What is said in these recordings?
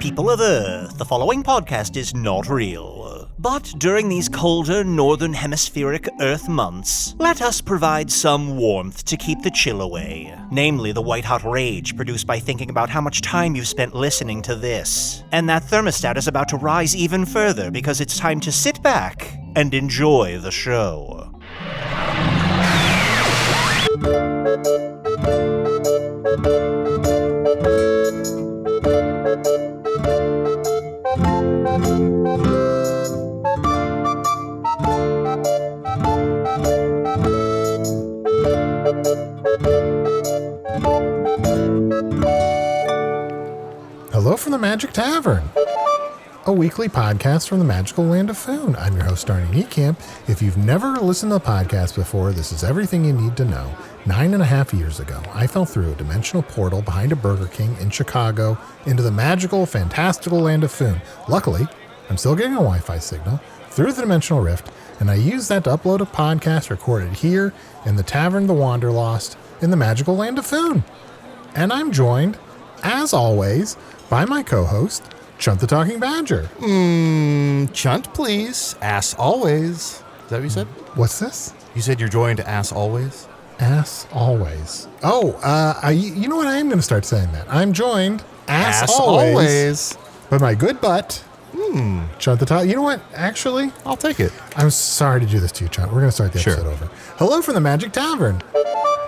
People of Earth, the following podcast is not real. But during these colder northern hemispheric Earth months, let us provide some warmth to keep the chill away. Namely, the white-hot rage produced by thinking about how much time you've spent listening to this. And that thermostat is about to rise even further because it's time to sit back and enjoy the show. Hello from the Magic Tavern, a weekly podcast from the magical land of Foon. I'm your host, Arnie Niekamp. If you've never listened to the podcast before, this is everything you need to know. 9.5 years ago, I fell through a dimensional portal behind a Burger King in Chicago into the magical, fantastical land of Foon. Luckily, I'm still getting a Wi-Fi signal through the dimensional rift, and I used that to upload a podcast recorded here in the Tavern, the Wanderlost, in the magical land of Foon. And I'm joined, as always, by my co-host, Chunt the Talking Badger. Chunt, please. Ass always. Is that what you said? What's this? You said you're joined ass always? Ass always. Oh, you know what? I am going to start saying that. I'm joined, ass always, by my good butt, Chunt the Talking. You know what? Actually, I'll take it. I'm sorry to do this to you, Chunt. We're going to start the episode over. Hello from the Magic Tavern,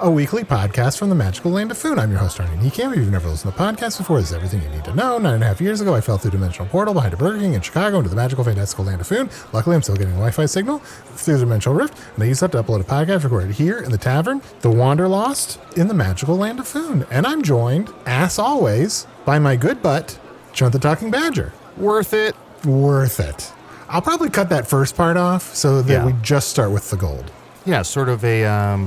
a weekly podcast from the magical land of Foon. I'm your host, Arnie Niekamp. If you've never listened to the podcast before, this is everything you need to know. 9.5 years ago, I fell through a dimensional portal behind a Burger King in Chicago into the magical, fantastical land of Foon. Luckily, I'm still getting a Wi-Fi signal through the dimensional rift, and I used that to upload a podcast recorded here in the Tavern, the Wanderlost, in the magical land of Foon. And I'm joined, as always, by my good butt, Chunt the Talking Badger. Worth it. Worth it. I'll probably cut that first part off so that we just start with the gold. Yeah, sort of a,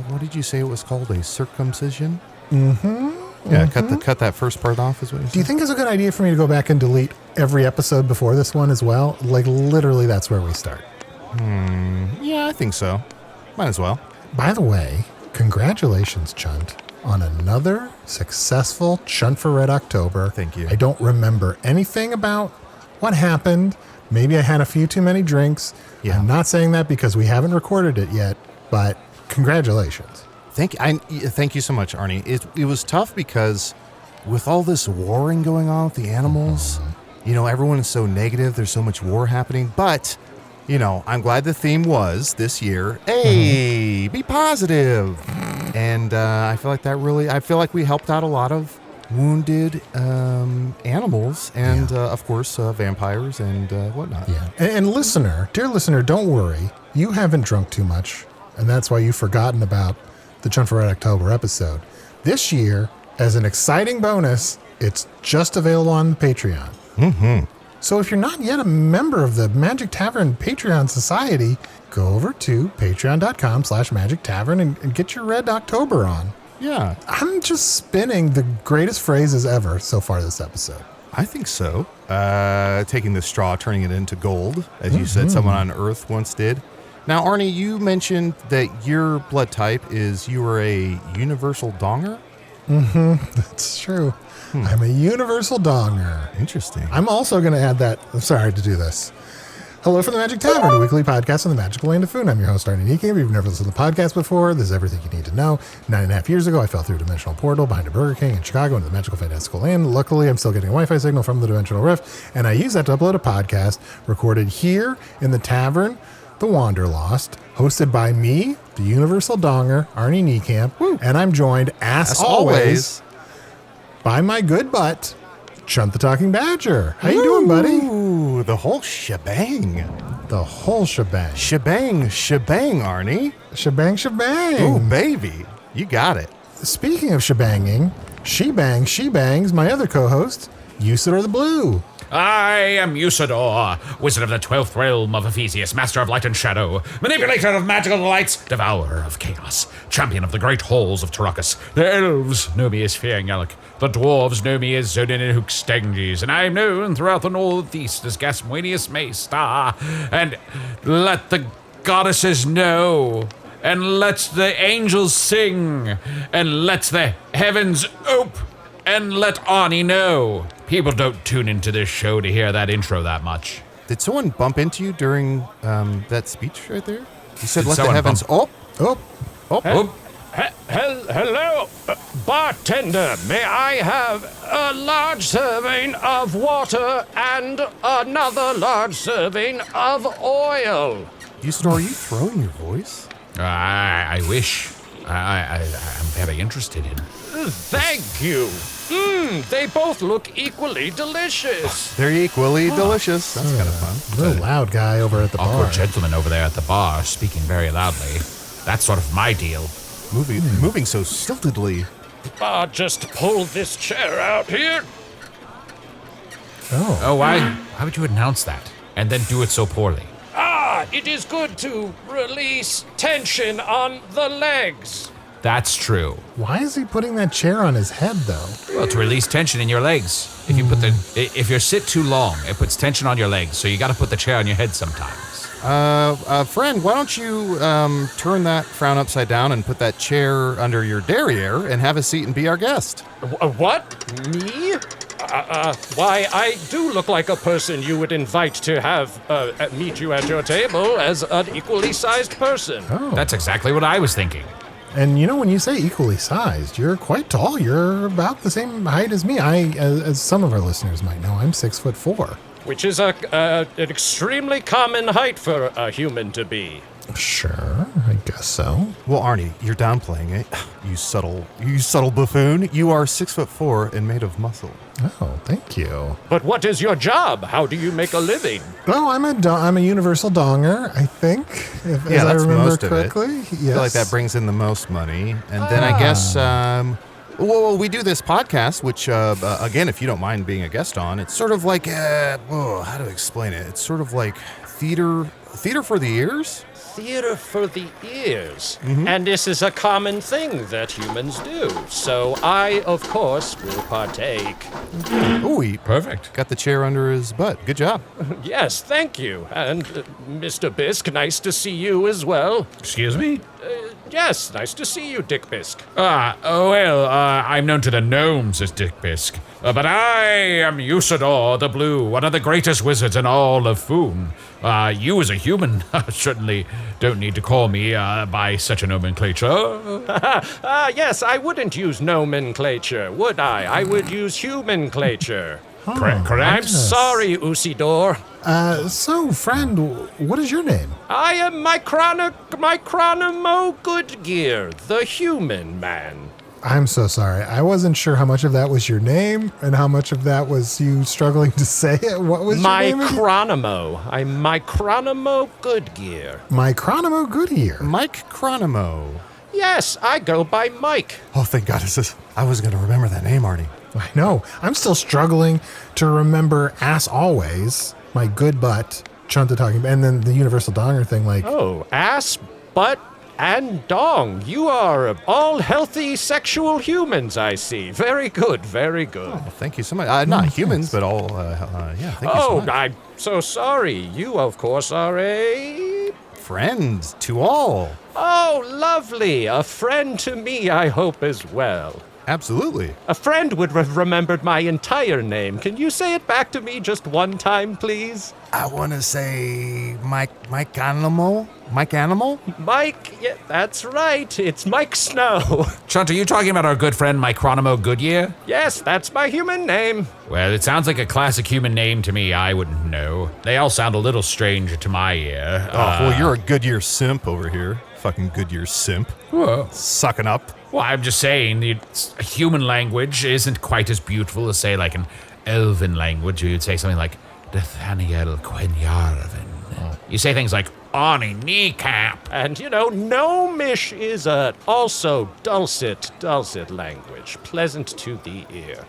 what did you say it was called? A circumcision? Yeah, cut that first part off is what you said. Do you think it's a good idea for me to go back and delete every episode before this one as well? Like, literally, that's where we start. Yeah, I think so. Might as well. By the way, congratulations, Chunt, on another successful Chunt for Red October. Thank you. I don't remember anything about what happened. Maybe I had a few too many drinks. Yeah. I'm not saying that because we haven't recorded it yet, but congratulations. Thank you so much, Arnie. It was tough because with all this warring going on with the animals, everyone is so negative. There's so much war happening. But, I'm glad the theme was this year, hey, be positive. And I feel like we helped out a lot of wounded animals and, of course, vampires and whatnot. Yeah. And dear listener, don't worry. You haven't drunk too much, and that's why you've forgotten about the Chunt for Red October episode. This year, as an exciting bonus, it's just available on Patreon. So if you're not yet a member of the Magic Tavern Patreon Society, go over to patreon.com/Magic Tavern and get your Red October on. Yeah. I'm just spinning the greatest phrases ever so far this episode. I think so. Taking the straw, turning it into gold, as you said someone on Earth once did. Now, Arnie, you mentioned that your blood type is you are a universal donger? That's true. I'm a universal donger. Interesting. I'm also going to add that. I'm sorry to do this. Hello from the Magic Tavern, a weekly podcast on the magical land of Foon. I'm your host, Arnie Niekamp. If you've never listened to the podcast before, this is everything you need to know. 9.5 years ago, I fell through a dimensional portal behind a Burger King in Chicago into the magical, fantastical land. Luckily, I'm still getting a Wi-Fi signal from the dimensional rift, and I use that to upload a podcast recorded here in the Tavern, the Wanderlost, hosted by me, the Universal Donger, Arnie Niekamp, and I'm joined, as always, by my good butt, Chunt the Talking Badger. How you doing, buddy? Ooh, the whole shebang. The whole shebang. Shebang, Arnie. Shebang. Ooh, baby. You got it. Speaking of shebanging, she bangs, my other co-host, Usidore the Blue. I am Usidore, wizard of the 12th realm of Ephesius, master of light and shadow, manipulator of magical delights, devourer of chaos, champion of the great halls of Tarakas. The elves know me as Feangallic, the dwarves know me as Zonin and Hookstanges, and I am known throughout the northeast as Gasmuenius Maystar. And let the goddesses know, and let the angels sing, and let the heavens ope, and let Arnie know. People don't tune into this show to hear that intro that much. Did someone bump into you during that speech right there? You said, Did let the someone heavens... Hello, bartender. May I have a large serving of water and another large serving of oil? Usidore, are you throwing your voice? I wish. I'm very interested in. Thank you. They both look equally delicious. They're equally delicious. That's kind of fun. Real loud guy over at the bar. Awkward gentleman over there at the bar speaking very loudly. That's sort of my deal. Moving so stiltedly. Just pull this chair out here. Oh, why would you announce that and then do it so poorly? It is good to release tension on the legs. That's true. Why is he putting that chair on his head, though? Well, to release tension in your legs. If you if you sit too long, it puts tension on your legs. So you got to put the chair on your head sometimes. Friend, why don't you turn that frown upside down and put that chair under your derriere and have a seat and be our guest? What? Me? Why, I do look like a person you would invite to have meet you at your table as an equally sized person. Oh. That's exactly what I was thinking. And when you say equally sized, you're quite tall. You're about the same height as me. As some of our listeners might know, I'm 6'4". Which is an extremely common height for a human to be. Sure, I guess so. Well, Arnie, you're downplaying it. You subtle buffoon. You are 6'4" and made of muscle. Oh, thank you. But what is your job? How do you make a living? Oh, I'm a universal donger, I think, as I that's remember most correctly. of it. Yes. I feel like that brings in the most money. And then I guess, well, we do this podcast, which, again, if you don't mind being a guest on, it's sort of like, how to explain it? It's sort of like theater for the ears? Theater for the ears. And this is a common thing that humans do. So I, of course, will partake. Ooh, he Perfect. got the chair under his butt. Good job. Yes, thank you. And Mr. Bisk, nice to see you as well. Excuse me? Yes, nice to see you, Dick Bisk. I'm known to the gnomes as Dick Bisk. But I am Usidore the Blue, one of the greatest wizards in all of Foon. You as a human certainly don't need to call me by such a nomenclature. Yes, I wouldn't use nomenclature, would I? I would use humanclature. Correct? I'm sorry, Usidore. So, friend, what is your name? I am Micronomo Goodgear, the human man. I'm so sorry. I wasn't sure how much of that was your name and how much of that was you struggling to say it. What was your name again? Micronomo. I'm Micronomo Goodgear. Micronomo Goodyear. Micronomo. Yes, I go by Mike. Oh, thank God. I was going to remember that name, Arnie. I know. I'm still struggling to remember Ass Always, my good butt, Chunt talking about, and then the Universal Donger thing, like... Oh, ass, butt, and dong. You are all healthy sexual humans, I see. Very good, very good. Oh, thank you so much. Not humans, but all, thank you so much. I'm so sorry. You, of course, are a... Friend to all. Oh, lovely. A friend to me, I hope, as well. Absolutely. A friend would have remembered my entire name. Can you say it back to me just one time, please? I want to say Mike Animal? Mike Animal? Mike, yeah, that's right. It's Mike Snow. Chunt, are you talking about our good friend Micronomo Goodyear? Yes, that's my human name. Well, it sounds like a classic human name to me. I wouldn't know. They all sound a little strange to my ear. Well, you're a Goodyear simp over here. Fucking Goodyear simp. Whoa. Sucking up. Well, I'm just saying, human language isn't quite as beautiful as, say, like an elven language. You'd say something like, Nathaniel Quenyarvin. You say things like, Arnie Niekamp. And, Gnomish is also dulcet language, pleasant to the ear.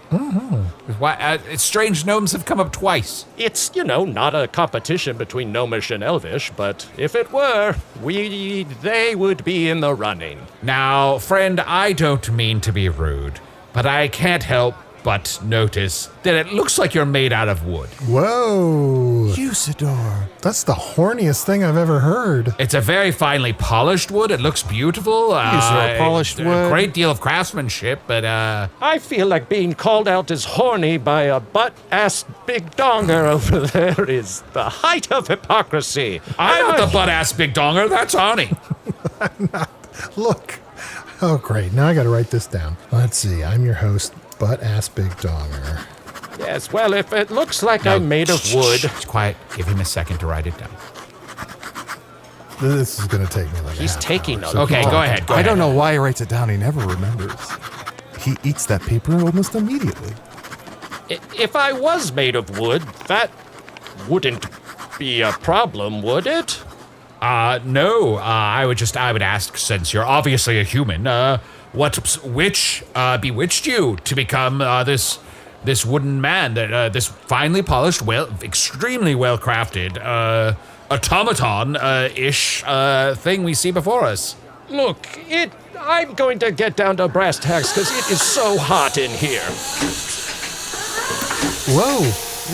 Why, it's strange gnomes have come up twice. It's, not a competition between Gnomish and Elvish, but if it were, they would be in the running. Now, friend, I don't mean to be rude, but I can't help but notice that it looks like you're made out of wood. Whoa. Usidore. That's the horniest thing I've ever heard. It's a very finely polished wood. It looks beautiful. Usidore polished a wood. great deal of craftsmanship, but I feel like being called out as horny by a butt-ass big donger over there is the height of hypocrisy. I'm not the butt-ass big donger. That's Arnie. Look. Oh, great. Now I got to write this down. Let's see. I'm your host, Butt-Ass Big Donger. Yes, well, if it looks like I'm made of wood... Just quiet. Give him a second to write it down. This is going to take me like He's a half taking hour, notes. so Okay, keep go on. ahead. I don't know why he writes it down. He never remembers. He eats that paper almost immediately. If I was made of wood, that wouldn't be a problem, would it? No. I would ask, since you're obviously a human, what witch bewitched you to become this wooden man, this finely polished, extremely well crafted automaton-ish thing we see before us? Look, I'm going to get down to brass tacks because it is so hot in here.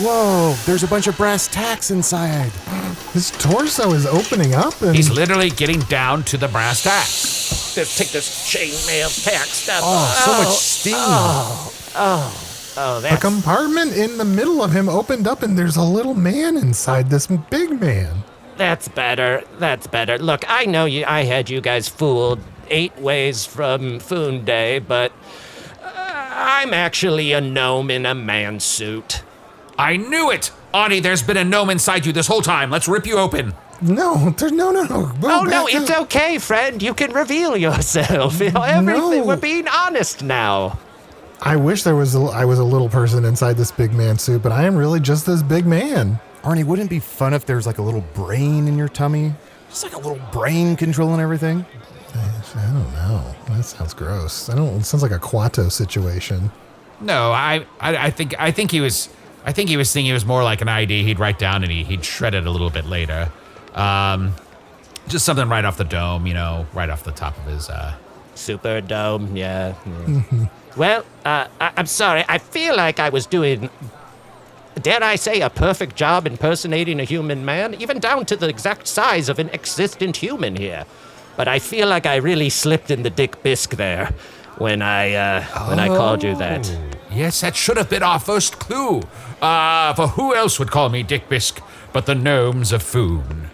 Whoa, there's a bunch of brass tacks inside. His torso is opening up and... He's literally getting down to the brass tacks. Let's take this chainmail tack stuff. So much steam. a That's... compartment in the middle of him opened up and there's a little man inside this big man. That's better. Look, I know I had you guys fooled 8 ways from Foon Day, but I'm actually a gnome in a man suit. I knew it! Arnie, there's been a gnome inside you this whole time. Let's rip you open. No. Oh, no, it's okay, friend. You can reveal yourself. Everything. No. We're being honest now. I wish I was a little person inside this big man suit, but I am really just this big man. Arnie, wouldn't it be fun if there's like a little brain in your tummy? Just like a little brain controlling everything? I don't know. That sounds gross. It sounds like a Quato situation. No, I think he was thinking it was more like an ID he'd write down and he'd shred it a little bit later. Just something right off the dome, right off the top of his Super dome, yeah. Well, I'm sorry. I feel like I was doing, dare I say, a perfect job impersonating a human man, even down to the exact size of an existent human here. But I feel like I really slipped in the Dick Bisque there when I called you that. Yes, that should have been our first clue. For who else would call me Dick Bisque but the gnomes of Foon?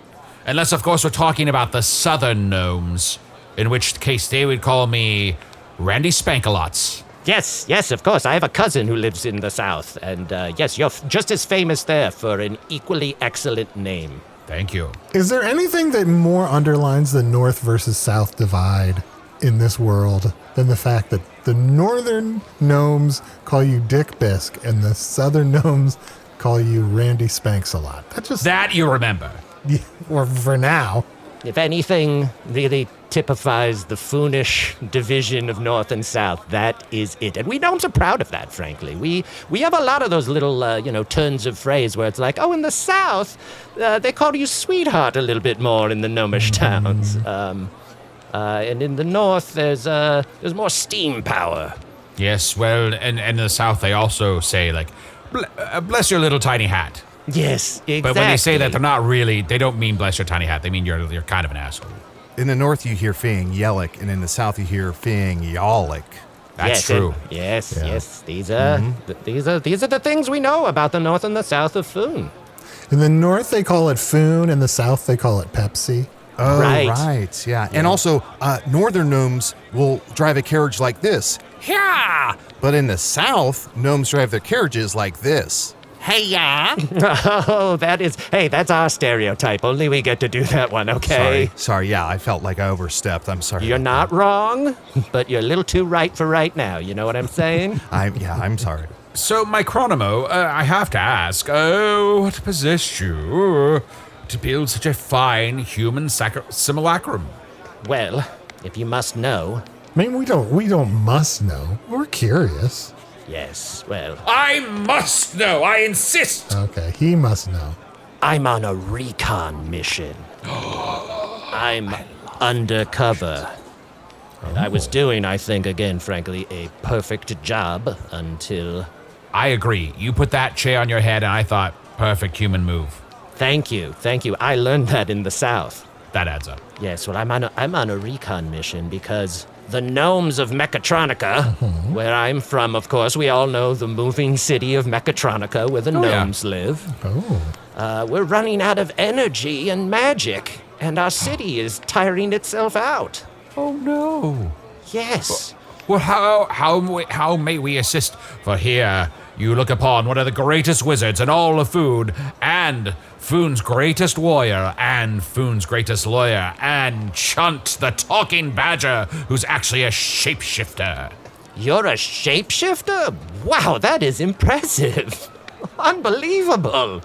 Unless, of course, we're talking about the southern gnomes, in which case they would call me Randy Spankalots. Yes, of course. I have a cousin who lives in the South, and yes, you're just as famous there for an equally excellent name. Thank you. Is there anything that more underlines the North versus South divide in this world than the fact that the northern gnomes call you Dick Bisque and the southern gnomes call you Randy Spanks a lot? That you remember. Yeah, or for now. If anything really typifies the Foonish division of North and South, that is it. And we gnomes are proud of that, frankly. We have a lot of those little, turns of phrase where it's like, oh, in the South, they call you sweetheart a little bit more in the gnomish towns. And in the North, there's more steam power. Yes, well, and in the South they also say, like, bless your little tiny hat. Yes, exactly. But when they say that, they don't mean bless your tiny hat. They mean you're kind of an asshole. In the north, you hear Fing Yellick, and in the south, you hear Fing Yallick. That's true. Yes. These are the things we know about the North and the South of Foon. In the North, they call it Foon. In the South, they call it Pepsi. Oh, Right. yeah. And also, northern gnomes will drive a carriage like this. Yeah! But in the south, gnomes drive their carriages like this. Hey, yeah! Oh, that's our stereotype. Only we get to do that one, okay? Sorry, yeah, I felt like I overstepped. I'm sorry. You're not wrong, but you're a little too right for right now. You know what I'm saying? I'm sorry. So, Micronomo, I have to ask, what possessed you to build such a fine human simulacrum? Well, if you must know. I mean, we don't must know. We're curious. Yes, well, I must know! I insist! Okay, he must know. I'm on a recon mission. I'm undercover. I was doing, I think, again, frankly, a perfect job until... I agree. You put that chair on your head, and I thought, perfect human move. Thank you. I learned that in the South. That adds up. Yes, well, I'm on a recon mission because the gnomes of Mechatronica, where I'm from, of course, we all know the moving city of Mechatronica, where the gnomes live. We're running out of energy and magic, and our city is tiring itself out. Oh, no. Yes. Well, how may we assist? For here you look upon one of the greatest wizards in all of Food, and Foon's greatest warrior, and Foon's greatest lawyer, and Chunt, the talking badger, who's actually a shapeshifter. You're a shapeshifter? Wow, that is impressive. Unbelievable.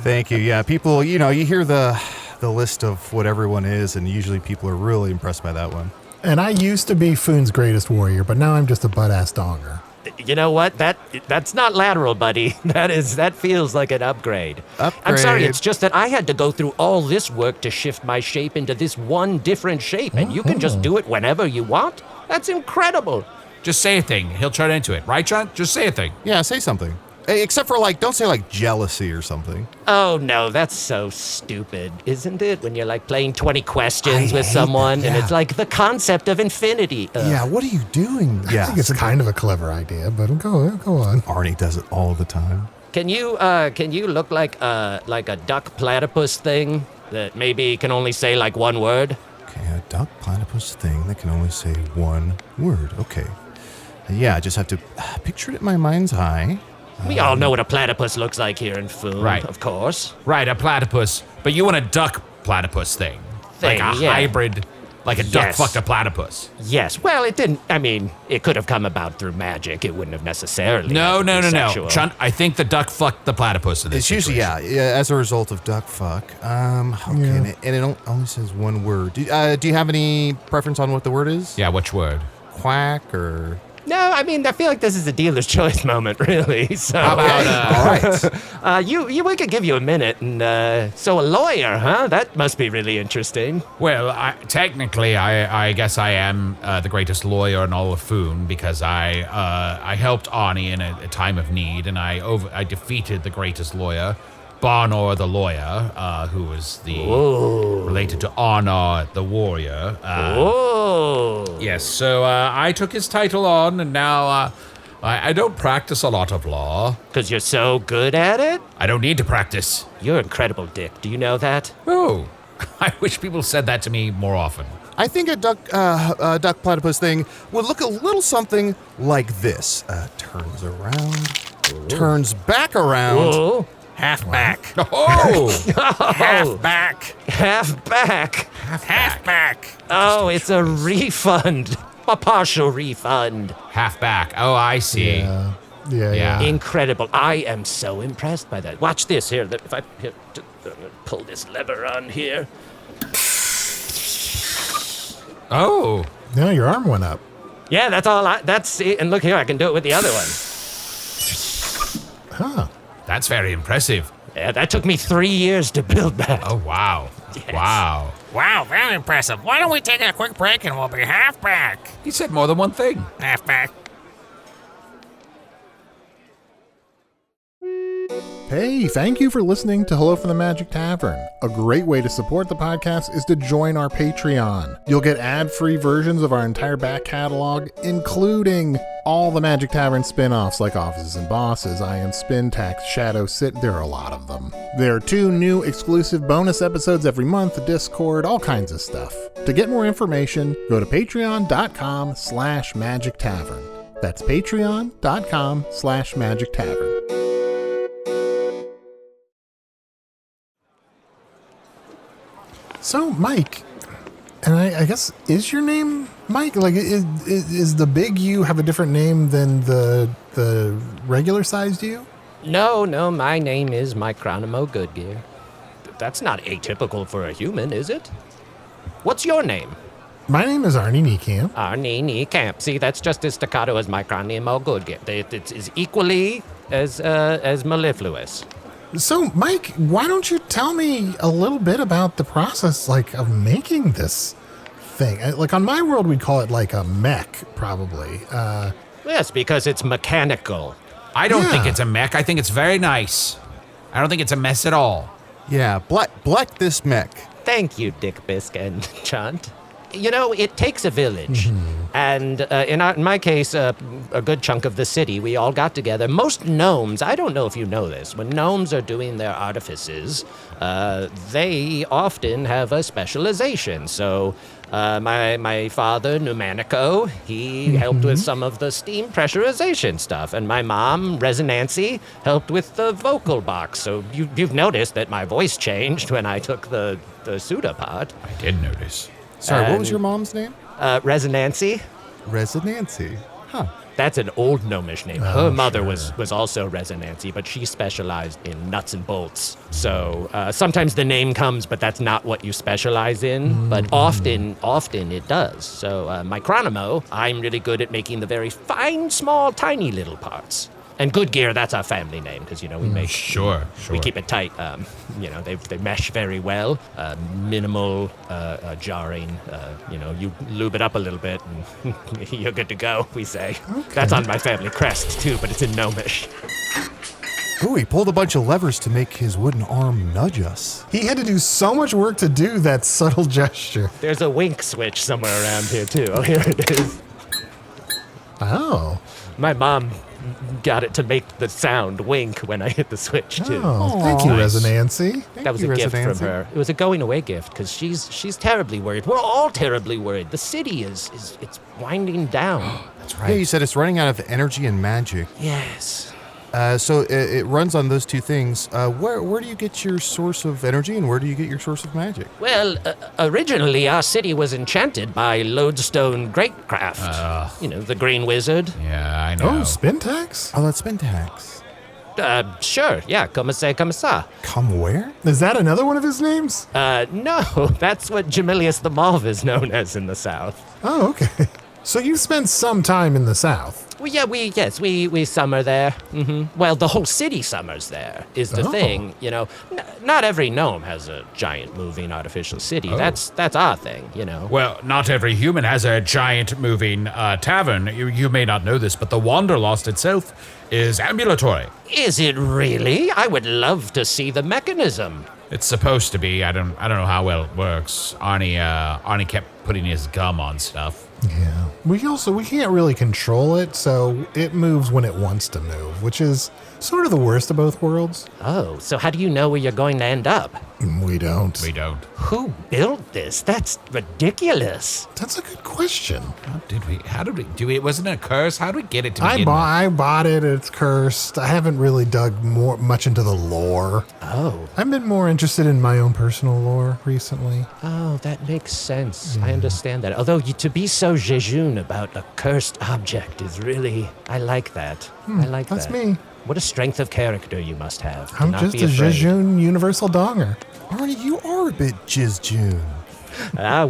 Thank you. Yeah, people, you hear the list of what everyone is, and usually people are really impressed by that one. And I used to be Foon's greatest warrior, but now I'm just a butt-ass donger. You know what? That's not lateral, buddy. That feels like an upgrade. I'm sorry, it's just that I had to go through all this work to shift my shape into this one different shape, and you can just do it whenever you want? That's incredible. Just say a thing. He'll turn into it. Right, Chunt? Just say a thing. Yeah, say something. Except for, don't say, jealousy or something. Oh, no, that's so stupid, isn't it? When you're, playing 20 questions with someone, and it's like the concept of infinity. Yeah, what are you doing? I think it's kind of a clever idea, but go on. Arnie does it all the time. Can you look like a duck platypus thing that maybe can only say, one word? Okay, a duck platypus thing that can only say one word. Okay. Yeah, I just have to picture it in my mind's eye. We all know what a platypus looks like here in Food, right? Of course. Right, a platypus. But you want a duck platypus thing. Like a hybrid, like a duck fucked a platypus. Yes. Well, it didn't. I mean, it could have come about through magic. It wouldn't have necessarily. No. Chunt, I think the duck fucked the platypus in this situation. It's usually, as a result of duck fuck. Okay, and it only says one word. Do you have any preference on what the word is? Yeah, which word? Quack or... No, I mean, I feel like this is a dealer's choice moment, really. So, how about, all right. We could give you a minute. And so a lawyer, huh? That must be really interesting. Well, technically, I guess I am the greatest lawyer in all of Foon because I helped Arnie in a time of need, and I defeated the greatest lawyer, Barnor the lawyer, who was related to Arnar the warrior. Yes, so I took his title on, and now I don't practice a lot of law. Because you're so good at it? I don't need to practice. You're incredible, Dick. Do you know that? Oh, I wish people said that to me more often. I think a duck platypus thing would look a little something like this. Turns around, turns back around. Whoa. Half back. Oh! Half back. Half back. Half back. Oh, it's a refund. A partial refund. Half back. Oh, I see. Yeah. Incredible. I am so impressed by that. Watch this here. If I pull this lever on here. Oh. No, your arm went up. Yeah, that's it. And look here, I can do it with the other one. Huh. That's very impressive. Yeah, that took me 3 years to build that. Oh, wow. Yes. Wow. Wow, very impressive. Why don't we take a quick break and we'll be half back? He said more than one thing. Half back. Hey, thank you for listening to Hello from the Magic Tavern. A great way to support the podcast is to join our Patreon. You'll get ad-free versions of our entire back catalog, including all the Magic Tavern spin-offs like Offices and Bosses, I Am Spin Tax, Shadow Sit. There are a lot of them. There are 2 new exclusive bonus episodes every month, Discord, all kinds of stuff. To get more information, go to patreon.com/Magic Tavern. That's patreon.com/Magic Tavern. So, Mike, and I guess, is your name Mike? Like, is the big you have a different name than the regular sized you? No, my name is Micronomo Goodgear. That's not atypical for a human, is it? What's your name? My name is Arnie Niekamp. Arnie Niekamp. See, that's just as staccato as Micronomo Goodgear. It's as equally as mellifluous. So, Mike, why don't you tell me a little bit about the process, of making this think. Like on my world, we'd call it like a mech, probably. Yes, because it's mechanical. I don't think Yeah. it's a mech. I think it's very nice. I don't think it's a mess at all. Yeah, black this mech. Thank you, Dick Bisk and Chunt. You know, it takes a village. And in my case, a good chunk of the city, we all got together. Most gnomes, I don't know if you know this, when gnomes are doing their artifices, they often have a specialization. So my father, Pneumatico, he helped with some of the steam pressurization stuff. And my mom, Resonancy, helped with the vocal box. So you've noticed that my voice changed when I took the pseudopod. I did notice. Sorry, what was your mom's name? Resonancy. Resonancy. Huh. That's an old gnomish name. Her mother was also Resonancy, but she specialized in nuts and bolts. So sometimes the name comes, but that's not what you specialize in. But often it does. So Micronomo, I'm really good at making the very fine, small, tiny little parts. And Good Gear, that's our family name, because, you know, we make... Sure. We keep it tight. You know, they mesh very well. Minimal jarring. You know, you lube it up a little bit, and you're good to go, we say. Okay. That's on my family crest, too, but it's in Gnomish. Ooh, he pulled a bunch of levers to make his wooden arm nudge us. He had to do so much work to do that subtle gesture. There's a wink switch somewhere around here, too. Oh, here it is. Oh. My mom got it to make the sound wink when I hit the switch, too. Oh, thank you, Nice. Resonancy. That was you, a gift from Resonancy. her. It was a going away gift because she's terribly worried. We're all terribly worried. The city is it's winding down. That's Yeah, you right. said it's running out of energy and magic. Yes. So it runs on those two things. Where do you get your source of energy and where do you get your source of magic? Well, originally our city was enchanted by Lodestone Greatcraft. You know, the Green Wizard. Yeah, I know. Oh, spin tax? Oh, that's Spintax. Sure, yeah, comme ça. Come where? Is that another one of his names? No, that's what Jamilius the Mauve is known as in the South. Oh, okay. So you spent some time in the South. Well, yeah, we summer there. Well, the whole city summers there is the Oh. thing. You know, not every gnome has a giant moving artificial city. That's our thing. You know. Well, not every human has a giant moving tavern. You may not know this, but the Wanderlost itself is ambulatory. Is it really? I would love to see the mechanism. It's supposed to be. I don't know how well it works. Arnie kept putting his gum on stuff. Yeah. We can't really control it, so it moves when it wants to move, which is sort of the worst of both worlds. Oh, so how do you know where you're going to end up? We don't. We don't. Who built this? That's ridiculous. That's a good question. How did we do it? Wasn't it a curse? How did we get it to begin with? I bought it. It's cursed. I haven't really dug much into the lore. Oh. I've been more interested in my own personal lore recently. Oh, that makes sense. I understand that. Although to be so jejune about a cursed object is really... I like that. I like That's that. me. What a strength of character you must have. to I'm not just be a afraid. Jejune universal donger. Arnie, you are a bit Jizz June.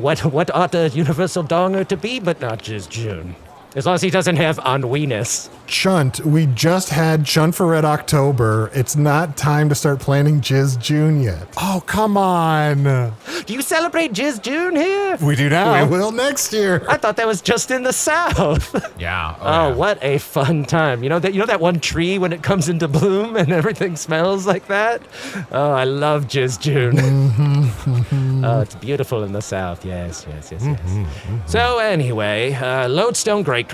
What ought a universal donger to be but not just June? As long as he doesn't have ennui-ness. Chunt, we just had Chunt for Red October. It's not time to start planning Jizz June yet. Oh, come on. Do you celebrate Jizz June here? We do now. We will next year. I thought that was just in the South. Yeah. Oh, yeah. what a fun time. You know that one tree when it comes into bloom and everything smells like that? Oh, I love Jizz June. Oh, it's beautiful in the South. Yes. So anyway, Lodestone Greatcraft.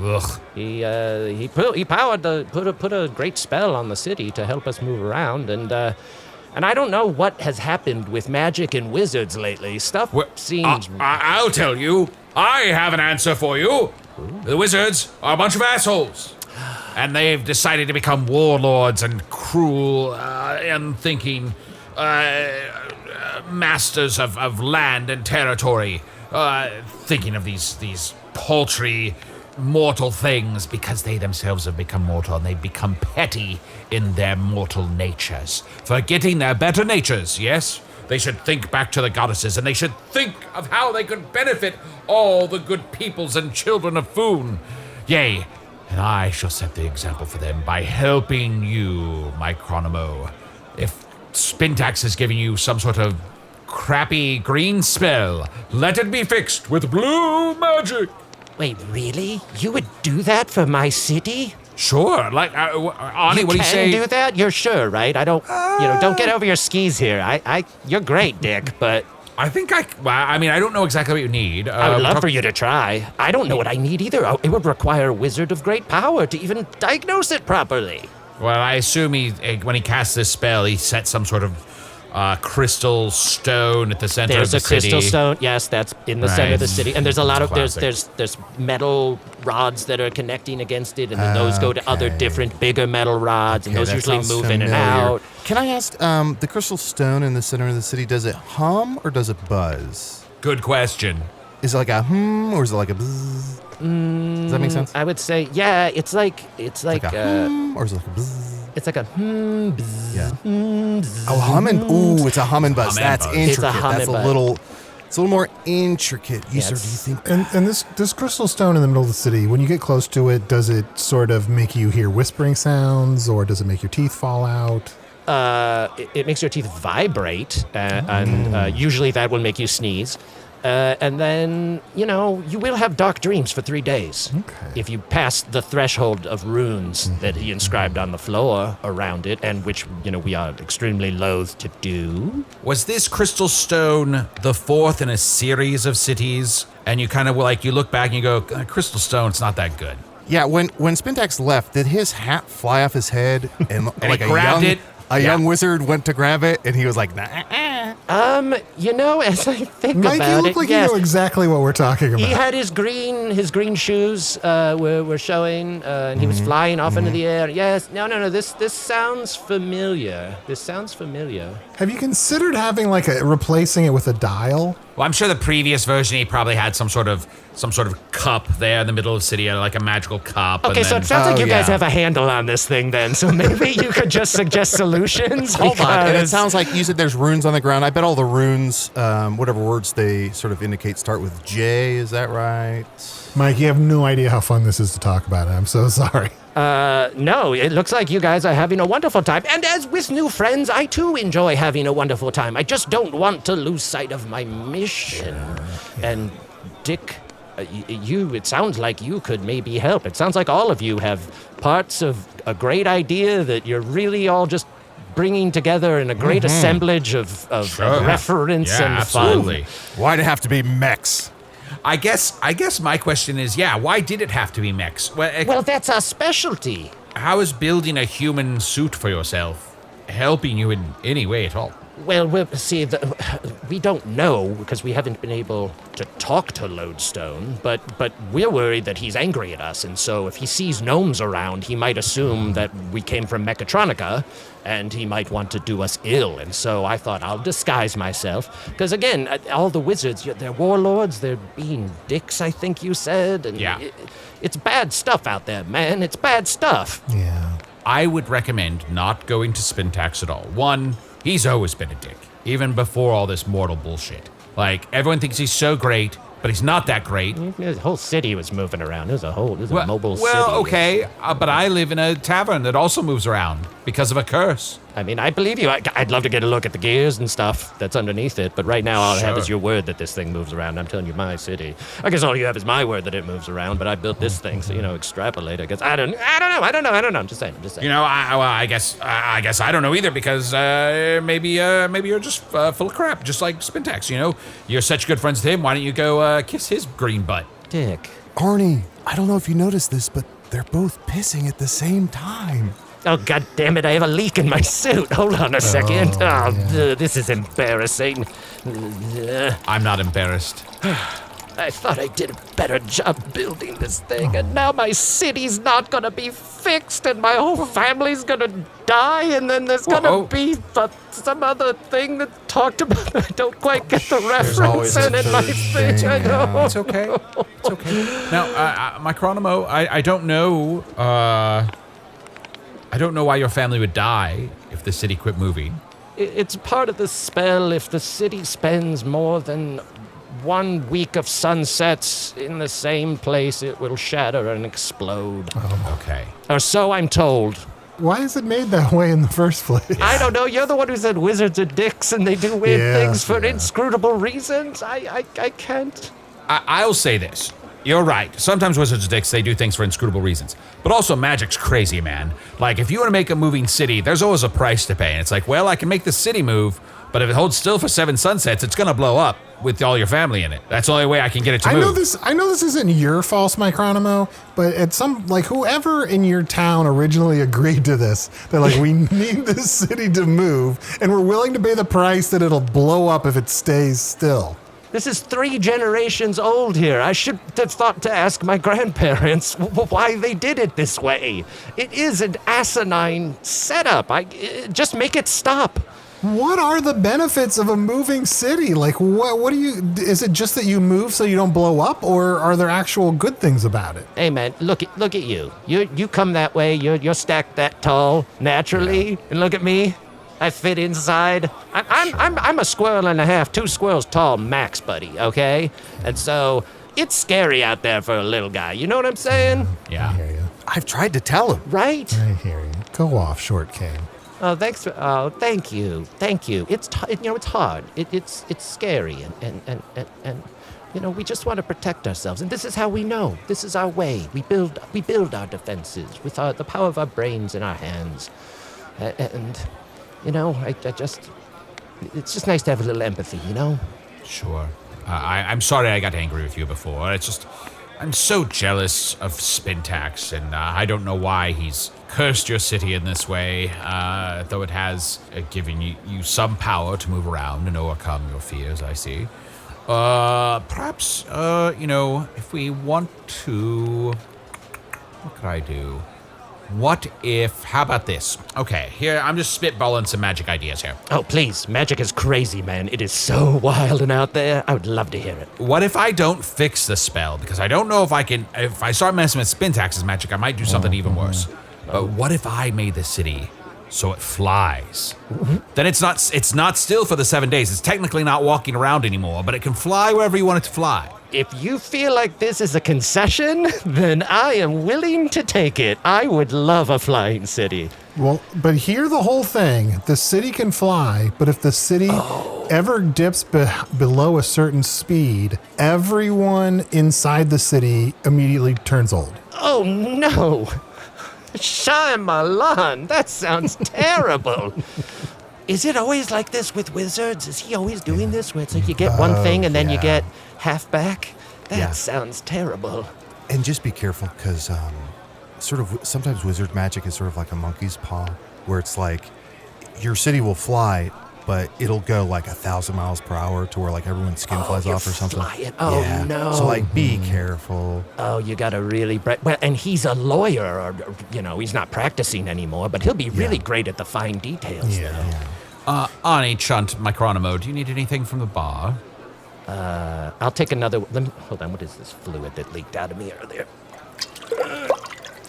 Ugh. He put a great spell on the city to help us move around, and I don't know what has happened with magic and wizards lately. Stuff seems... I'll tell you. I have an answer for you. The wizards are a bunch of assholes. And they've decided to become warlords and cruel, unthinking masters of land and territory. Thinking of these paltry mortal things because they themselves have become mortal and they've become petty in their mortal natures. Forgetting their better natures, yes? They should think back to the goddesses and they should think of how they could benefit all the good peoples and children of Foon. Yea, and I shall set the example for them by helping you, Micronomo. If Spintax is giving you some sort of crappy green spell. Let it be fixed with blue magic. Wait, really? You would do that for my city? Sure, like, Arnie, what do you say? You can do that? You're sure, right? I don't, don't get over your skis here. You're great, Dick, but... I think I don't know exactly what you need. I would love for you to try. I don't know what I need either. It would require a wizard of great power to even diagnose it properly. Well, I assume when he casts this spell, he sets some sort of crystal stone at the center of the city. There's a crystal stone, yes, that's in the center of the city. And there's a lot of, Classic. there's metal rods that are connecting against it, and then those go to other different, bigger metal rods, and those usually move in and out. Can I ask, the crystal stone in the center of the city, does it hum or does it buzz? Good question. Is it like a hum or is it like a buzz? Does that make sense? I would say, yeah, it's like Like a hum or is it like a buzz? it's like a bzz, Yeah. bzz. Oh, hum and ooh, it's a hum and buzz. Hum and That's buzz. intricate. It's a hum That's and a buzz. little. It's a little more intricate. You sir, do you think? And this crystal stone in the middle of the city, when you get close to it, does it sort of make you hear whispering sounds, or does it make your teeth fall out? It makes your teeth vibrate, and usually that will make you sneeze. And then, you will have dark dreams for 3 days. Okay. If you pass the threshold of runes that he inscribed on the floor around it, and which, we are extremely loath to do. Was this crystal stone the fourth in a series of cities? And you kind of you look back and you go, crystal stone's not that good. Yeah. When Spintax left, did his hat fly off his head and like he grabbed it? A young wizard went to grab it, and he was like, nah. As I think Mike, about you look it, like yes, you know exactly what we're talking about. he had his green shoes were showing, and he was flying off into the air. Yes, no, this sounds familiar. Have you considered having replacing it with a dial? Well, I'm sure the previous version, he probably had some sort of cup there in the middle of the city, like a magical cup. Okay, and so then, it sounds like you guys yeah. have a handle on this thing then, so maybe you could just suggest solutions. Hold on. And it because- sounds like you said there's runes on the ground. I bet all the runes, whatever words they sort of indicate, start with J. Is that right? Mike, you have no idea how fun this is to talk about it. I'm so sorry. No, it looks like you guys are having a wonderful time. And as with new friends, I too enjoy having a wonderful time. I just don't want to lose sight of my mission. And Dick, it sounds like you could maybe help. It sounds like all of you have parts of a great idea that you're really all just bringing together in a great assemblage of reference and absolutely. fun. Why'd it have to be mechs? I guess my question is, why did it have to be mechs? Well, that's our specialty. How is building a human suit for yourself helping you in any way at all? Well, we don't know because we haven't been able to talk to Lodestone, but we're worried that he's angry at us, and so if he sees gnomes around, he might assume that we came from Mechatronica, and he might want to do us ill, and so I thought I'll disguise myself, because again, all the wizards, they're warlords, they're being dicks, I think you said, and it's bad stuff out there, man, it's bad stuff. Yeah. I would recommend not going to Spintax at all. One, he's always been a dick, even before all this mortal bullshit. Everyone thinks he's so great, but he's not that great. The whole city was moving around. It was a mobile city. Well, okay, but I live in a tavern that also moves around because of a curse. I mean, I believe you. I'd love to get a look at the gears and stuff that's underneath it, but right now all I have is your word that this thing moves around. I'm telling you, my city. I guess all you have is my word that it moves around, but I built this thing, so, extrapolate. I guess I don't know. I'm just saying. I guess I don't know either because maybe you're just full of crap, just like Spintax. You're such good friends with him. Why don't you go kiss his green butt? Dick. Arnie, I don't know if you noticed this, but they're both pissing at the same time. Oh, God damn it, I have a leak in my suit. Hold on a second. This is embarrassing. I'm not embarrassed. I thought I did a better job building this thing, and now my city's not gonna be fixed, and my whole family's gonna die, and then there's gonna be some other thing that talked about. I don't quite get the reference in it, my speech. I know. It's okay. Now, Micronomo, I don't know. I don't know why your family would die if the city quit moving. It's part of the spell. If the city spends more than 1 week of sunsets in the same place, it will shatter and explode. Okay. Or so I'm told. Why is it made that way in the first place? I don't know. You're the one who said wizards are dicks and they do weird things for inscrutable reasons. I can't. I'll say this. You're right. Sometimes wizards are dicks, they do things for inscrutable reasons. But also, magic's crazy, man. Like, if you want to make a moving city, there's always a price to pay. And it's like, well, I can make the city move, but if it holds still for 7 sunsets, it's going to blow up with all your family in it. That's the only way I can get it to move. I know this isn't your false Micronomo, but at some, like, whoever in your town originally agreed to this, they're like, we need this city to move, and we're willing to pay the price that it'll blow up if it stays still. This is 3 generations old here. I should have thought to ask my grandparents why they did it this way. It is an asinine setup. Just make it stop. What are the benefits of a moving city? Like, what do you, is it just that you move so you don't blow up, or are there actual good things about it? Hey man, look at you. You come that way. You're stacked that tall naturally, and look at me. I fit inside. I'm a squirrel and a half, 2 squirrels tall max, buddy, okay? And so it's scary out there for a little guy. You know what I'm saying? Yeah. I hear you. I've tried to tell him. Right? I hear you. Go off, Short King. Oh, thanks. Thank you. It's it's hard. It's scary, and we just want to protect ourselves, and this is how we know. This is our way. We build our defenses with the power of our brains in our hands, and it's just nice to have a little empathy, Sure. I'm sorry I got angry with you before. It's just, I'm so jealous of Spintax, and I don't know why he's cursed your city in this way, though it has given you some power to move around and overcome your fears, I see. Perhaps, if we want to... What could I do? What if... How about this? Okay, here, I'm just spitballing some magic ideas here. Oh, please. Magic is crazy, man. It is so wild and out there. I would love to hear it. What if I don't fix the spell? Because I don't know if I can... If I start messing with Spintax's magic, I might do something even worse. But what if I made the city so it flies? Then it's not still for the 7 days. It's technically not walking around anymore, but it can fly wherever you want it to fly. If you feel like this is a concession, then I am willing to take it. I would love a flying city. Well, but hear the whole thing. The city can fly, but if the city ever dips below a certain speed, everyone inside the city immediately turns old. Oh, no. Shyamalan, that sounds terrible. Is it always like this with wizards? Is he always doing this where it's like you get one thing and then you get half back? That sounds terrible. And just be careful, because sometimes wizard magic is sort of like a monkey's paw, where it's like your city will fly, but it'll go like 1,000 miles per hour to where like everyone's skin flies off or something. Flying. Oh, no. So like be careful. Oh, you got to really... Well, and he's a lawyer, or, he's not practicing anymore, but he'll be really great at the fine details. Arnie, Chunt, Micronomo, do you need anything from the bar? I'll take another... Hold on, what is this fluid that leaked out of me earlier?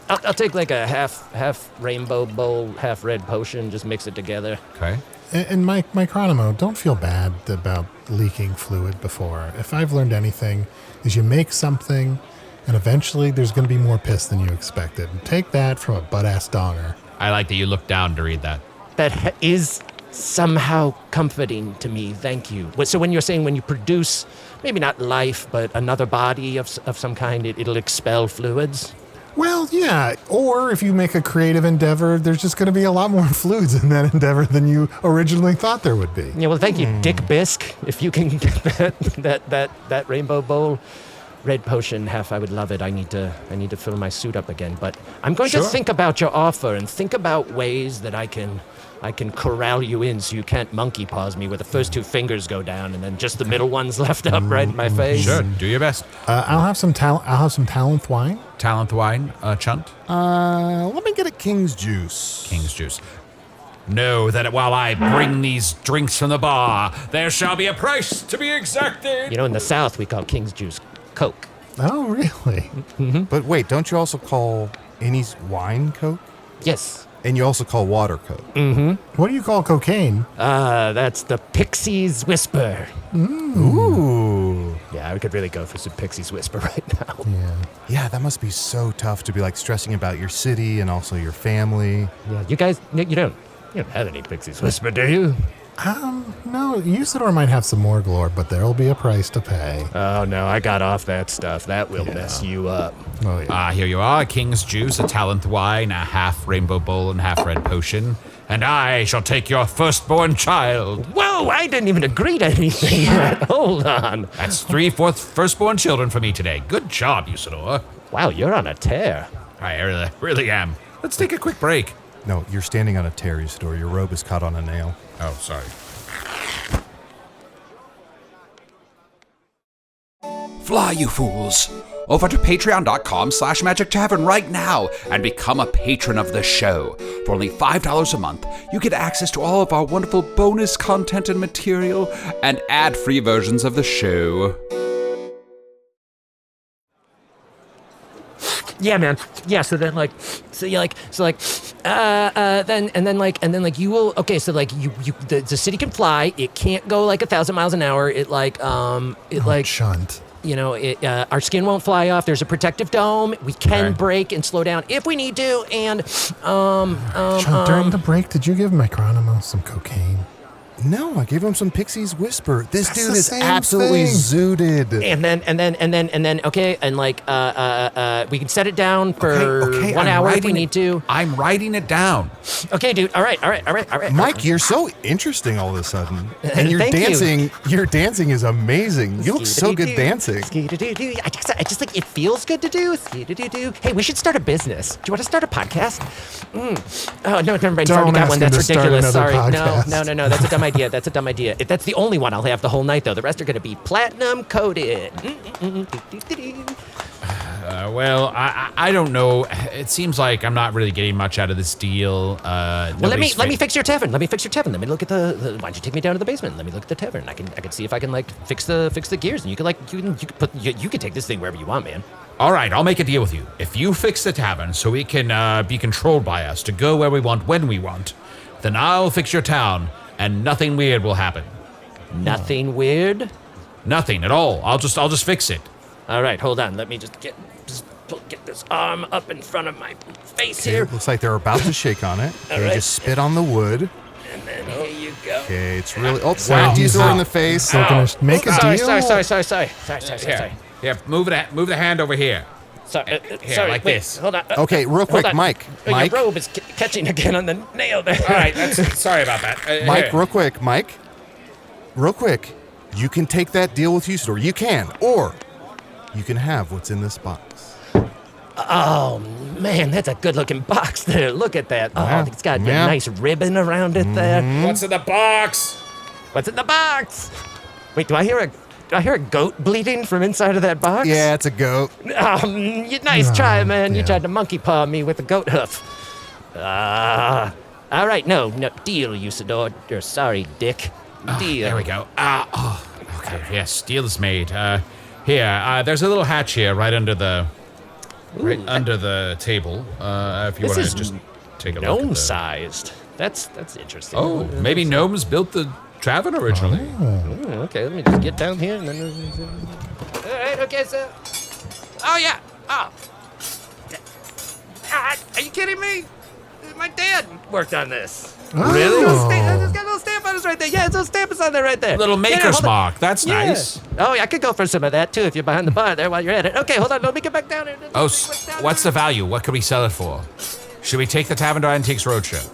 I'll take like a half rainbow bowl, half red potion, just mix it together. Okay. And Micronomo, don't feel bad about leaking fluid before. If I've learned anything, is you make something, and eventually there's going to be more piss than you expected. Take that from a butt-ass donger. I like that you look down to read that. That is somehow comforting to me, thank you. So when you're saying when you produce, maybe not life, but another body of some kind, it'll expel fluids? Well, yeah. Or if you make a creative endeavor, there's just going to be a lot more fluids in that endeavor than you originally thought there would be. Yeah, well, thank you, Dick Bisque. If you can get that rainbow bowl red potion half, I would love it. I need to fill my suit up again. But I'm going to think about your offer and think about ways that I can corral you in so you can't monkey paws me where the first 2 fingers go down and then just the middle one's left up right in my face. Sure, do your best. I'll have some Talent wine. Talent wine, Chunt? Let me get a King's Juice. King's Juice. Know that while I bring these drinks from the bar, there shall be a price to be exacted. In the South, we call King's Juice Coke. Oh, really? Mm-hmm. But wait, don't you also call Annie's wine Coke? Yes. And you also call water Coke. Mm-hmm. What do you call cocaine? That's the Pixie's Whisper. Ooh. Yeah, I I could really go for some Pixie's Whisper right now. Yeah, that must be so tough to be like stressing about your city and also your family. Yeah, you guys, you don't have any Pixie's Whisper, do you? No, Usidore might have some more glory, but there'll be a price to pay. Oh, no, I got off that stuff. That will mess you up. Oh, yeah. Here you are, King's Juice, a Talent Wine, a half Rainbow Bowl, and half Red Potion. And I shall take your firstborn child. Whoa, I didn't even agree to anything yet. Hold on. That's 3/4 firstborn children for me today. Good job, Usidore. Wow, you're on a tear. I really am. Let's take a quick break. No, you're standing on a tear, Usidore. Your robe is caught on a nail. Oh, sorry. Fly, you fools! Over to patreon.com/Magic Tavern right now and become a patron of the show. For only $5 a month, you get access to all of our wonderful bonus content and material and ad-free versions of the show. Yeah, man. Yeah, so then you will, okay, so like the city can fly. It can't go like 1,000 miles an hour. Chunt. You know, our skin won't fly off. There's a protective dome. We can brake and slow down if we need to. And Chunt, during the break, did you give Micronomo some cocaine? No, I gave him some Pixie's Whisper. This That's dude the is same absolutely thing. zooted. and then okay, and like we can set it down for 1 hour if we need to. I'm writing it down. Okay, dude. All right. Mike, you're so interesting all of a sudden. And your Thank you. your dancing is amazing. You look so good dancing. I just like it feels good to do. Hey, we should start a business. Do you want to start a podcast? Oh no, never mind. Don't Already got ask one. him That's to start ridiculous. another Sorry. podcast. No. That's a dumb idea. That's a dumb idea. If that's the only one I'll have the whole night, though. The rest are going to be platinum coated. Well, I don't know. It seems like I'm not really getting much out of this deal. Well, let me fix your tavern. Let me look at the. Why don't you take me down to the basement? Let me look at the tavern. I can see if I can like fix the gears, and you can take this thing wherever you want, man. All right, I'll make a deal with you. If you fix the tavern so we can be controlled by us to go where we want when we want, then I'll fix your town, and nothing weird will happen. Nothing weird. Nothing at all. I'll just fix it. All right, hold on. Let me just get this arm up in front of my face Okay, here. looks like they're about to shake on it. All Okay, right. just spit on the wood. And then here you go. Okay, it's really. Oh, Wow. sorry, Usidore in the face. So gonna make a Sorry. Here, move the hand over here. Sorry, Here, like wait, this. Hold on. Okay, real hold quick, on. Mike. Oh, Mike. Your robe is catching again on the nail there. All right, sorry about that. Mike, here. real quick, Mike. Real quick. You can take that deal with Usidore. You can. Or you can have what's in this box. Oh, man, that's a good-looking box there. Look at that. Oh, Yeah. it's got a Yeah. nice ribbon around it there. What's in the box? What's in the box? Wait, do I hear a goat bleating from inside of that box? Yeah, it's a goat. You nice try, man. You yeah. tried to monkey paw me with a goat hoof. All right, no, deal, Usidore. Or sorry, Dick. Deal. There we go. Okay. Yes, deal is made. Here, there's a little hatch here right under the table. If you This want is to just take a look. gnome-sized. That's interesting. Oh, maybe gnomes built the tavern originally. Okay, let me just get down here and then. All right, okay, so. Oh yeah. Oh. God, are you kidding me? My dad worked on this. Really? It's got a little stamp on it right there. Yeah, it's a little stamp is on there right there. Little Yeah, maker's hold on. mark. That's Yeah. nice. Oh, yeah, I could go for some of that too if you're behind the bar there while you're at it. Okay, hold on. Let me get back down here. Oh, what's the value? What could we sell it for? Should we take the tavern to Antiques Roadshow?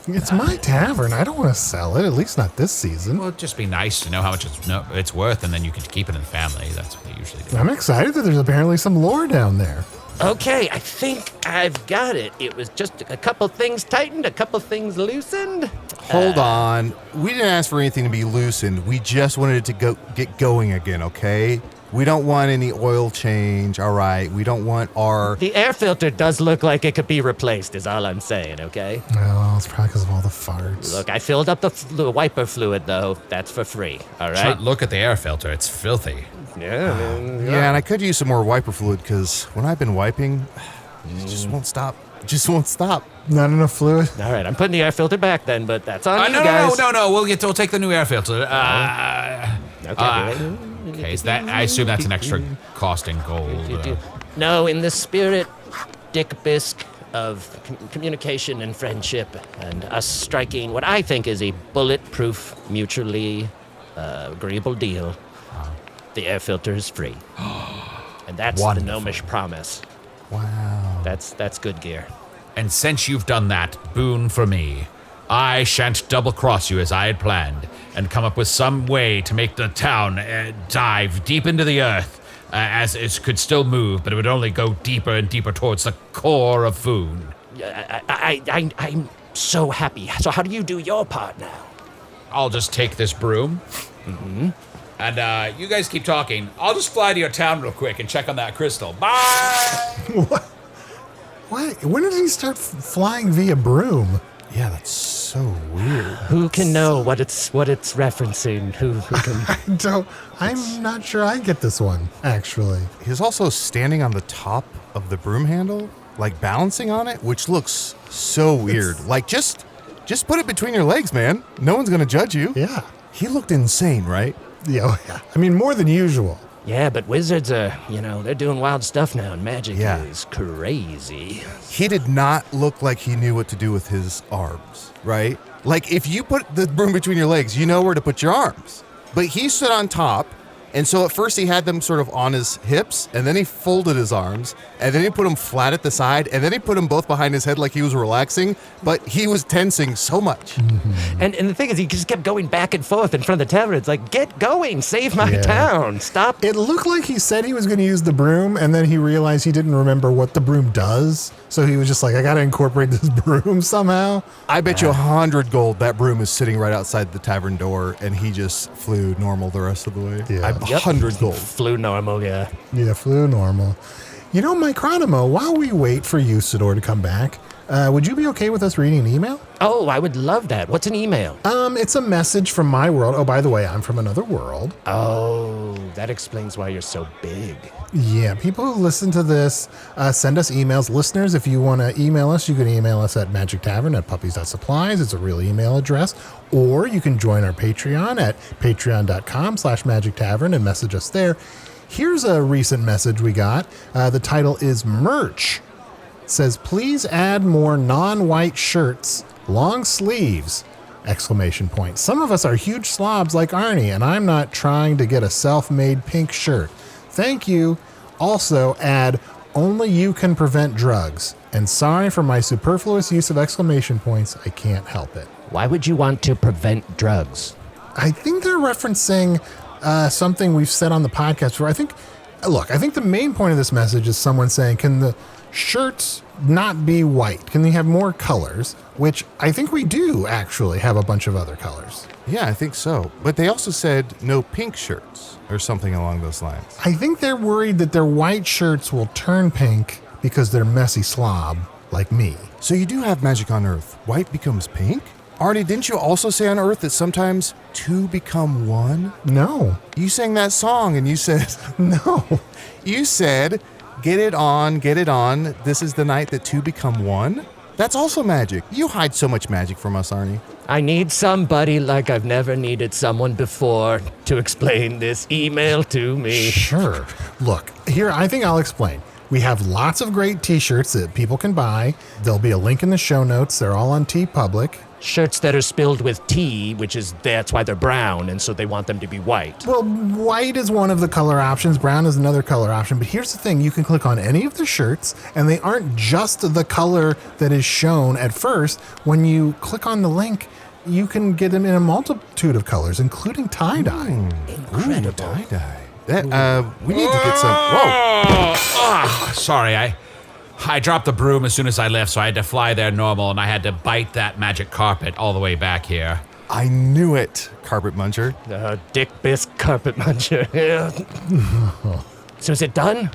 It's my tavern. I don't want to sell it, at least not this season. Well, it'd just be nice to know how much it's worth, and then you could keep it in the family. That's what they usually do. I'm excited that there's apparently some lore down there. Okay, I think I've got it. It was just a couple things tightened, a couple things loosened. Hold on. We didn't ask for anything to be loosened. We just wanted it to get going again, okay? We don't want any oil change, all right? We don't want our... The air filter does look like it could be replaced, is all I'm saying, okay? Well, it's probably because of all the farts. Look, I filled up the wiper fluid, though. That's for free, all right? Chunt, look at the air filter. It's filthy. Yeah, man. Yeah, and I could use some more wiper fluid because when I've been wiping, it just won't stop. Just won't stop. Not enough fluid? All right, I'm putting the air filter back then, but that's on you No, guys. no. We'll take the new air filter. Okay. Okay, is that? I assume that's an extra cost in gold. No, in the spirit, Dick Bisque, of communication and friendship, and us striking what I think is a bulletproof, mutually agreeable deal. The air filter is free. And that's Wonderful. the gnomish promise. Wow. That's good gear. And since you've done that, boon for me. I shan't double-cross you as I had planned, and come up with some way to make the town dive deep into the earth, as it could still move, but it would only go deeper and deeper towards the core of food. I'm so happy. So how do you do your part now? I'll just take this broom. Mm-hmm. And you guys keep talking. I'll just fly to your town real quick and check on that crystal. Bye! What? What? When did he start flying via broom? Yeah, that's so weird. Who can know what it's referencing? Who can? I'm not sure I get this one, actually. He's also standing on the top of the broom handle, like balancing on it, which looks so weird. Like, just put it between your legs, man. No one's going to judge you. Yeah. He looked insane, right? Yeah. I mean, more than usual. Yeah, but wizards are, they're doing wild stuff now, and magic Yeah. is crazy. He did not look like he knew what to do with his arms, right? Like, if you put the broom between your legs, you know where to put your arms. But he stood on top, and so at first he had them sort of on his hips, and then he folded his arms, and then he put them flat at the side, and then he put them both behind his head like he was relaxing, but he was tensing so much. Mm-hmm. And the thing is, he just kept going back and forth in front of the tavern. It's like, get going, save my town, stop. It looked like he said he was going to use the broom, and then he realized he didn't remember what the broom does. So he was just like, I got to incorporate this broom somehow. I bet you 100 gold that broom is sitting right outside the tavern door, and he just flew normal the rest of the way. Yeah. 100 gold. Flew normal, yeah. Yeah, flew normal. Micronomo, while we wait for Usidore to come back, would you be okay with us reading an email? Oh, I would love that. What's an email? It's a message from my world. Oh, by the way, I'm from another world. Oh, that explains why you're so big. Yeah, people who listen to this send us emails. Listeners, if you want to email us, you can email us at magictavern@puppies.supplies. It's a real email address. Or you can join our Patreon at patreon.com/magictavern and message us there. Here's a recent message we got. The title is Merch. It says, please add more non-white shirts, long sleeves, ! Some of us are huge slobs like Arnie, and I'm not trying to get a self-made pink shirt. Thank you. Also add, only you can prevent drugs. And sorry for my superfluous use of exclamation points. I can't help it. Why would you want to prevent drugs? I think they're referencing something we've said on the podcast before. I think the main point of this message is someone saying, can the shirts not be white? Can they have more colors? Which I think we do actually have a bunch of other colors. Yeah, I think so. But they also said no pink shirts or something along those lines. I think they're worried that their white shirts will turn pink because they're messy slob like me. So you do have magic on Earth. White becomes pink? Arnie, didn't you also say on Earth that sometimes two become one? No. You sang that song and you said, No. You said, get it on, this is the night that two become one? That's also magic. You hide so much magic from us, Arnie. I need somebody like I've never needed someone before to explain this email to me. Sure. Look, here, I think I'll explain. We have lots of great t-shirts that people can buy. There'll be a link in the show notes. They're all on TeePublic. Shirts that are spilled with tea, that's why they're brown, and so they want them to be white. Well, white is one of the color options. Brown is another color option. But here's the thing. You can click on any of the shirts, and they aren't just the color that is shown at first. When you click on the link, you can get them in a multitude of colors, including tie-dye. Incredible. Tie-dye. We need to get some... Whoa! Sorry, I dropped the broom as soon as I left, so I had to fly there normal, and I had to bite that magic carpet all the way back here. I knew it, Carpet Muncher. Dick Bisque carpet muncher. So is it done?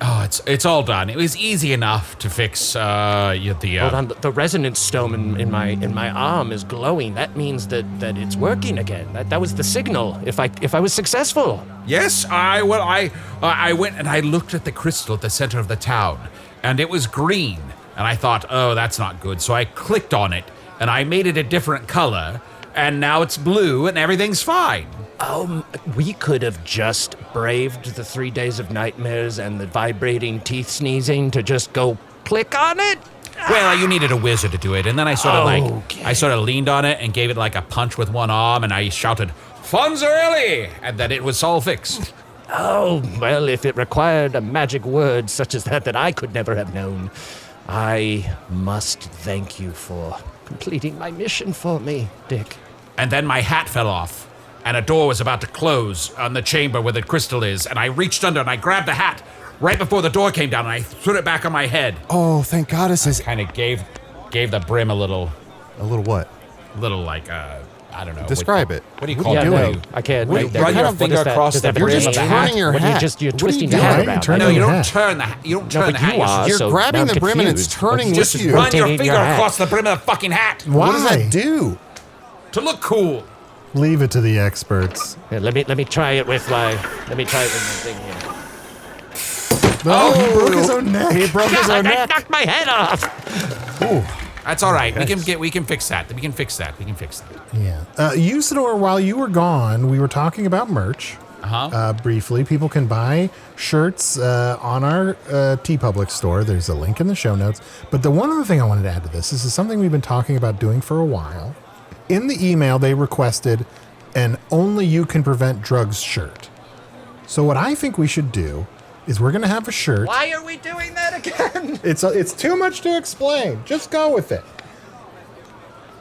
Oh, it's all done. It was easy enough to fix Hold on, the resonance stone in my arm is glowing. That means that it's working again. That was the signal. If I was successful. Yes, I went and I looked at the crystal at the center of the town, and it was green. And I thought, oh, that's not good. So I clicked on it, and I made it a different color, and now it's blue, and everything's fine. We could have just braved the 3 days of nightmares and the vibrating teeth sneezing to just go click on it. Well, you needed a wizard to do it, and then I sort of leaned on it and gave it like a punch with one arm, and I shouted, "Funds early!" and then it was all fixed. Oh, well, if it required a magic word such as that I could never have known, I must thank you for completing my mission for me, Dick. And then my hat fell off, and a door was about to close on the chamber where the crystal is, and I reached under and I grabbed the hat right before the door came down, and I threw it back on my head. Oh, thank God it says... Kind of gave the brim a little... A little what? Little, like, I don't know. Describe it. What do you call Yeah, it? no, I can't. Run your finger across the brim of the hat. your When hat. you're twisting you your hat doing? around. Turn No, your you don't hat. turn the hat. You don't turn but the hat. you are. You're So grabbing now the I'm brim and it's confused. turning Just with you. run your Rotating finger your hat. across the brim of the fucking hat. Why? What does that do? To look cool. Leave it to the experts. Here, let me try it with my thing here. Oh, he broke his own neck. He broke his I own neck. knocked my head off. That's all right. We can fix that. We can fix that. Yeah. Usidore, while you were gone, we were talking about merch. Briefly, people can buy shirts on our TeePublic store. There's a link in the show notes. But the one other thing I wanted to add to this is something we've been talking about doing for a while. In the email, they requested an Only You Can Prevent Drugs shirt. So what I think we should do is we're going to have a shirt. Why are we doing that again? It's too much to explain. Just go with it.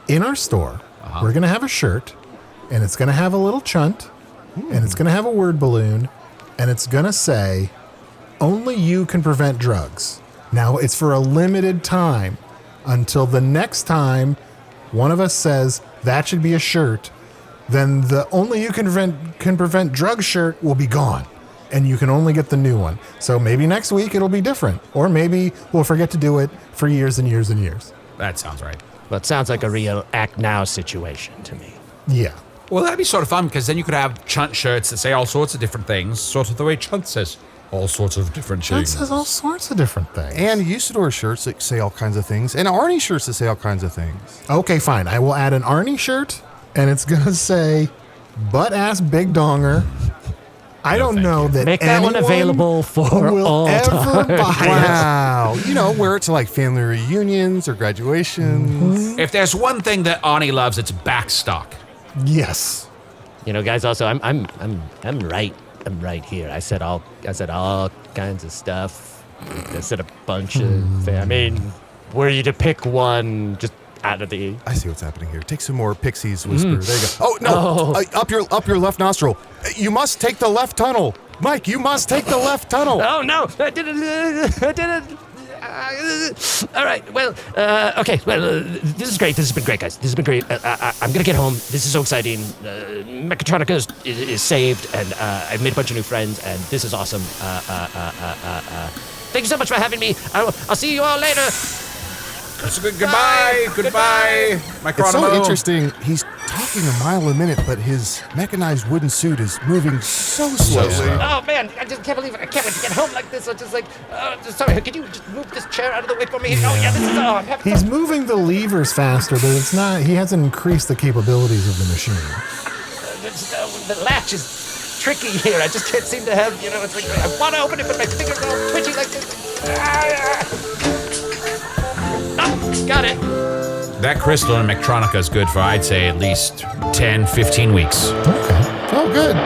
In our store, we're going to have a shirt, and it's going to have a little chunt, and it's going to have a word balloon, and it's going to say, "Only you can prevent drugs." Now, it's for a limited time until the next time one of us says that should be a shirt, then the "Only you can prevent drugs" shirt will be gone. And you can only get the new one. So maybe next week it'll be different. Or maybe we'll forget to do it for years and years and years. That sounds right. Well, it sounds like a real act now situation to me. Yeah. Well, that'd be sort of fun, because then you could have Chunt shirts that say all sorts of different things, sort of the way Chunt says all sorts of different Chunt things. says all sorts of different things. And Usidore shirts that say all kinds of things. And Arnie shirts that say all kinds of things. Okay, fine. I will add an Arnie shirt, and it's going to say butt-ass big donger. I don't know that Make that one available for will all ever time. buy it. Wow. Wear it to like family reunions or graduations. If there's one thing that Arnie loves, it's backstock. Yes. Guys. Also, I'm right. I'm right here. I said all kinds of stuff. I said a bunch of. I mean, were you to pick one, just out of the. I see what's happening here. Take some more Pixies whisper. There you go. Oh no! Up your left nostril. You must take the left tunnel, Mike. You must take the left tunnel. Oh no! I didn't. All right. Well. Okay. Well. This is great. This has been great, guys. This has been great. I'm gonna get home. This is so exciting. Mechatronica is saved, and I've made a bunch of new friends, and this is awesome. Thank you so much for having me. I'll see you all later. Goodbye. Micronomo. It's so interesting. He's talking a mile a minute, but his mechanized wooden suit is moving so slowly. Oh man, I just can't believe it. I can't wait to get home like this. I'm just like, sorry, could you just move this chair out of the way for me? Oh yeah, this is. I'm having. He's moving the levers faster, but it's not. He hasn't increased the capabilities of the machine. The latch is tricky here. I just can't seem to have. It's like I want to open it, but my fingers are all twitchy like this. Oh, got it. That crystal in Micronomo is good for, I'd say, at least 10, 15 weeks. Okay. Oh, good.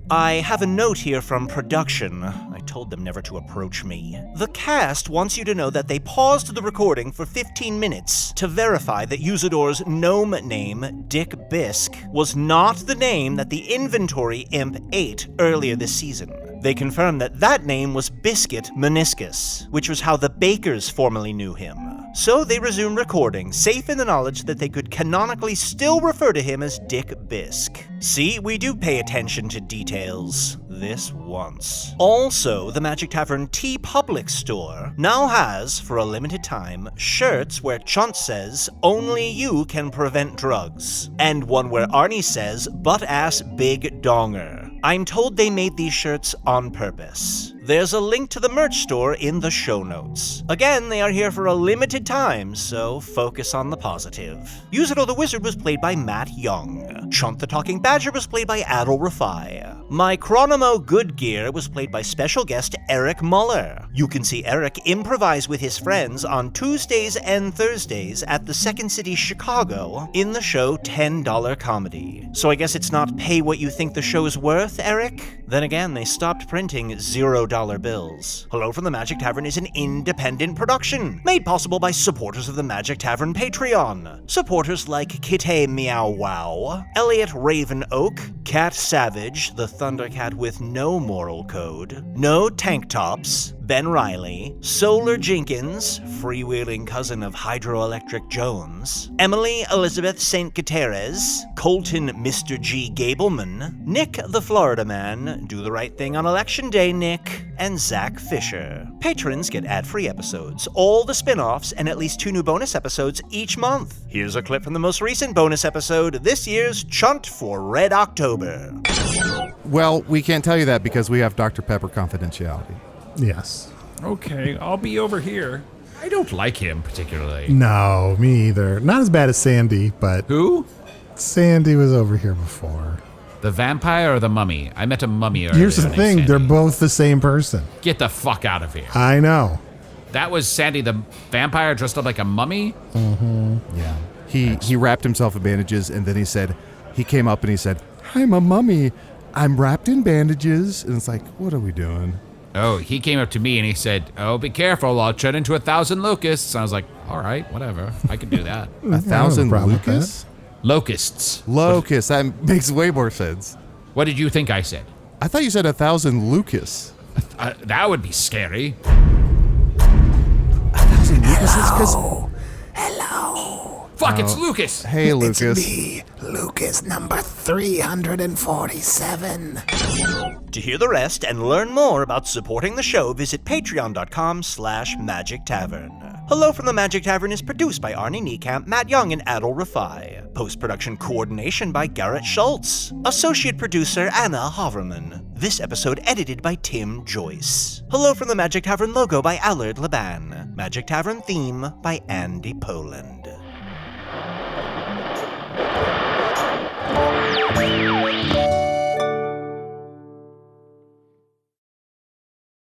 I have a note here from production. I told them never to approach me. The cast wants you to know that they paused the recording for 15 minutes to verify that Usidore's gnome name, Dick Bisque, was not the name that the inventory imp ate earlier this season. They confirmed that that name was Biscuit Meniscus, which was how the Bakers formerly knew him. So they resumed recording, safe in the knowledge that they could canonically still refer to him as Dick Bisque. See, we do pay attention to details. This once. Also, the Magic Tavern TeePublic store now has, for a limited time, shirts where Chunt says, "Only you can prevent drugs," and one where Arnie says, "Butt-ass big donger." I'm told they made these shirts on purpose. There's a link to the merch store in the show notes. Again, they are here for a limited time, so focus on the positive. Usidore the Wizard was played by Matt Young. Chunt the Talking Badger was played by Adal Rifai. Micronomo Good Gear was played by special guest Eric Muller. You can see Eric improvise with his friends on Tuesdays and Thursdays at the Second City Chicago in the show $10 Comedy. So I guess it's not pay what you think the show's worth, Eric? Then again, they stopped printing $0 bills. Hello from the Magic Tavern is an independent production, made possible by supporters of the Magic Tavern Patreon. Supporters like Kitty Meow Wow, Elliot Raven Oak, Cat Savage, the Thundercat with no moral code, No Tank Tops, Ben Riley, Solar Jenkins, freewheeling cousin of Hydroelectric Jones, Emily Elizabeth St. Gutierrez, Colton Mr. G. Gableman, Nick the Florida Man, Do the Right Thing on Election Day, Nick, and Zach Fisher. Patrons get ad-free episodes, all the spin-offs, and at least 2 new bonus episodes each month. Here's a clip from the most recent bonus episode, this year's Chunt for Red October. Well, we can't tell you that because we have Dr. Pepper confidentiality. Yes. Okay, I'll be over here. I don't like him particularly. No, me either. Not as bad as Sandy, but Who? Sandy was over here before. The vampire or the mummy? I met a mummy earlier. Here's the named thing, Sandy. they're both the same person. Get the fuck out of here. I know. That was Sandy the vampire dressed up like a mummy? Yeah. He wrapped himself in bandages, and then he came up and he said, I'm a mummy. I'm wrapped in bandages. And it's like, what are we doing? Oh, he came up to me and he said, oh, be careful, I'll turn into 1,000 locusts. And I was like, all right, whatever. I can do that. 1,000 problem with Lucas? Locusts. Locust. That makes way more sense. What did you think I said? I thought you said 1,000 Lucas. That would be scary. 1,000 Lucases? 'Cause- Fuck, it's Lucas. Hey, Lucas. Lucas number 347. To hear the rest and learn more about supporting the show, visit patreon.com/Magic Tavern. Hello from the Magic Tavern is produced by Arnie, Niekamp, Matt Young, and Adal Rifai. Post-production coordination by Garrett Schultz. Associate producer Anna Havermann. This episode edited by Tim Joyce. Hello from the Magic Tavern logo by Allard Laban. Magic Tavern theme by Andy Poland.